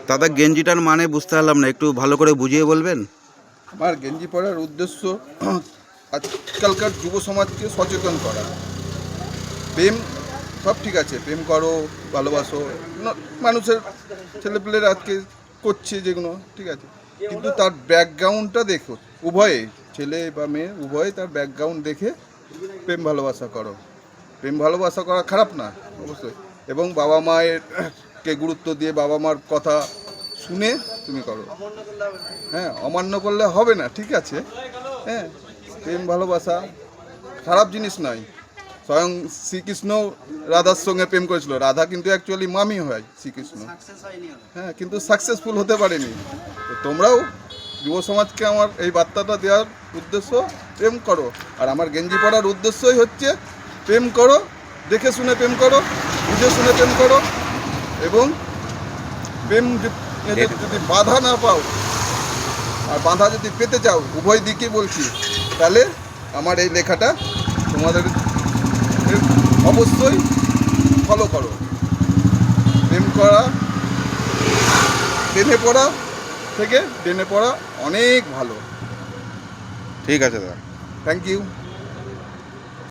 দাদা গেঞ্জিটার মানে বুঝতে পারলাম না, একটু ভালো করে বুঝিয়ে বলবেন? আমার গেঞ্জি পরার উদ্দেশ্য আজকালকার যুব সমাজকে সচেতন করা। প্রেম সব ঠিক আছে, প্রেম করো, ভালোবাসো, মানুষের ছেলেপেলেরা আজকে করছে যেগুলো ঠিক আছে, কিন্তু তার ব্যাকগ্রাউন্ডটা দেখো। উভয়ে, ছেলে বা মেয়ে উভয়ে তার ব্যাকগ্রাউন্ড দেখে প্রেম ভালোবাসা করো। প্রেম ভালোবাসা করা খারাপ না অবশ্যই, এবং বাবা মায়ের কে গুরুত্ব দিয়ে বাবা মার কথা শুনে তুমি করো। হ্যাঁ, অমান্য করলে হবে না, ঠিক আছে। হ্যাঁ, প্রেম ভালোবাসা খারাপ জিনিস নয়। স্বয়ং শ্রীকৃষ্ণ রাধার সঙ্গে প্রেম করেছিল, রাধা কিন্তু অ্যাকচুয়ালি মামি হয় শ্রীকৃষ্ণ। হ্যাঁ, কিন্তু সাকসেসফুল হতে পারেনি। তো তোমরাও যুব সমাজকে আমার এই বার্তাটা দেওয়ার উদ্দেশ্য, প্রেম করো। আর আমার গেঞ্জি পরার উদ্দেশ্যই হচ্ছে প্রেম করো, দেখে শুনে প্রেম করো, বুঝে শুনে প্রেম করো, এবং প্রেম যদি বাধা না পাও আর বাধা যদি পেতে চাও, উভয় দিকেই বলছি, তাহলে আমার এই লেখাটা তোমাদের অবশ্যই ফলো করো। প্রেম করা, প্রেমে পড়া থেকে প্রেমে পড়া অনেক ভালো। ঠিক আছে দাদা। Thank you.